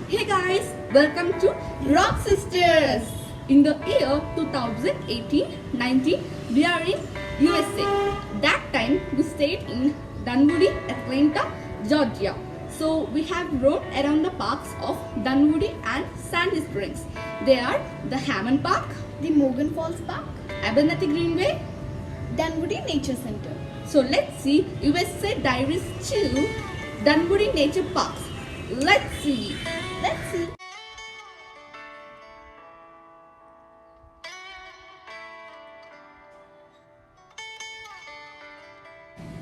Hey guys, welcome to RockSisters. In the year 2018-19, we are in USA. That time we stayed in Dunwoody, Atlanta, Georgia. So we have rode around the parks of Dunwoody and Sandy Springs. They are the Hammond Park, the Morgan Falls Park, Abernathy Greenway. Dunwoody Nature Center. So let's see USA Diaries 2 Dunwoody Nature Parks. Let's see.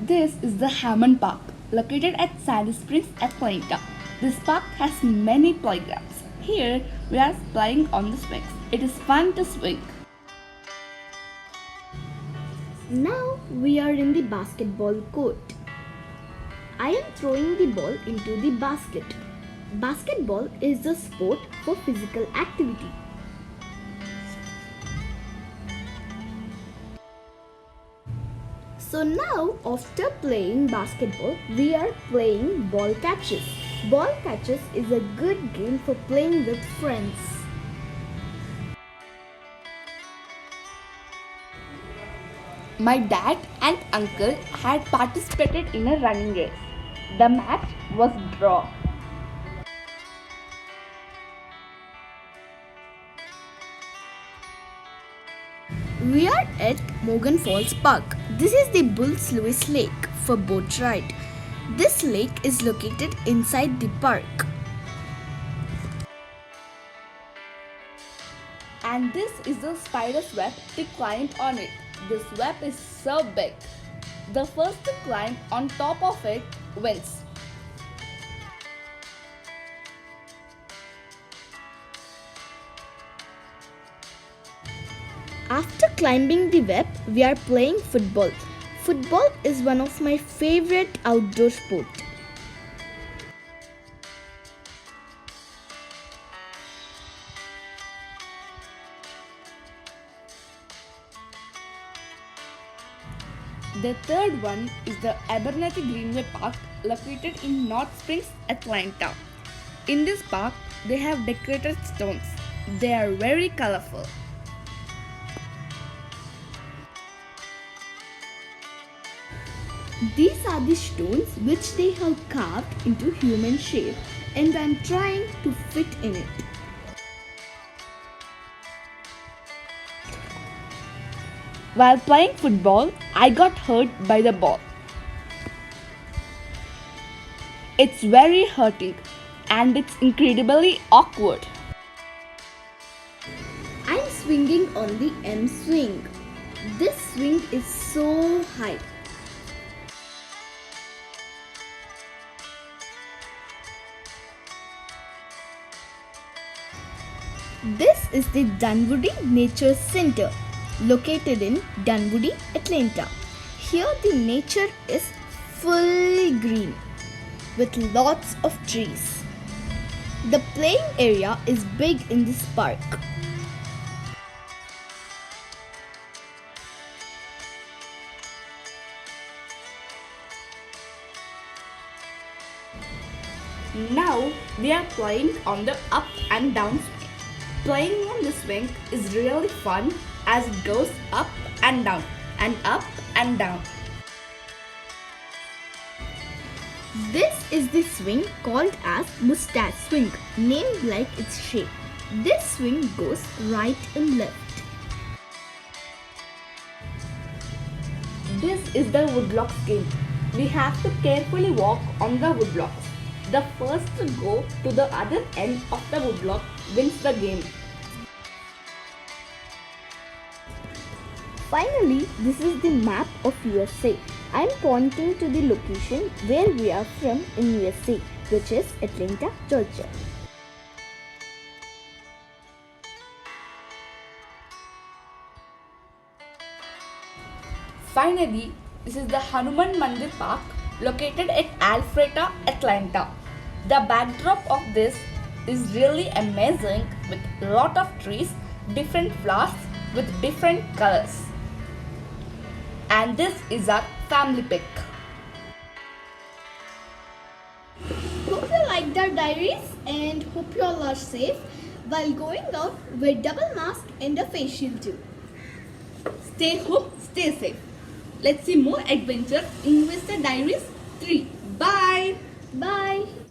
This is the Hammond Park, located at Sandy Springs, Atlanta. This park has many playgrounds. Here, we are playing on the swings. It is fun to swing. Now we are in the basketball court. I am throwing the ball into the basket. Basketball is a sport for physical activity. So now, after playing basketball, we are playing ball catches. Ball catches is a good game for playing with friends. My dad and uncle had participated in a running race. The match was draw. We are at Morgan Falls Park. This is the Bulls Lewis Lake for boat ride. This lake is located inside the park. And this is the spider's web to climb on it. This web is so big. The first to climb on top of it wins. After climbing the web, we are playing football. Football is one of my favorite outdoor sports. The third one is the Abernathy Greenway Park located in North Springs, Atlanta. In this park, they have decorated stones. They are very colorful. These are the stones which they have carved into human shape, and I am trying to fit in it. While playing football, I got hurt by the ball. It's very hurting and it's incredibly awkward. I'm swinging on the M swing. This swing is so high. This is the Dunwoody Nature Center, located in Dunwoody, Atlanta. Here the nature is full green with lots of trees. The playing area is big in this park. Now we are playing on the up and down swing. Playing on the swing is really fun as it goes up and down and up and down. This is the swing called as mustache swing, named like its shape. This swing goes right and left. This is the woodblocks game. We have to carefully walk on the woodblocks. The first to go to the other end of the woodblock wins the game. Finally, this is the map of USA. I am pointing to the location where we are from in USA, which is Atlanta, Georgia. Finally, this is the Hanuman Mandir Park located at Alpharetta, Atlanta. The backdrop of this is really amazing with a lot of trees, different flowers with different colors. And this is our family pic. Hope you like liked our diaries and hope you all are safe. While going out, wear double mask and a face shield too. Stay home, stay safe. Let's see more adventure in USA Diaries 3. Bye. Bye.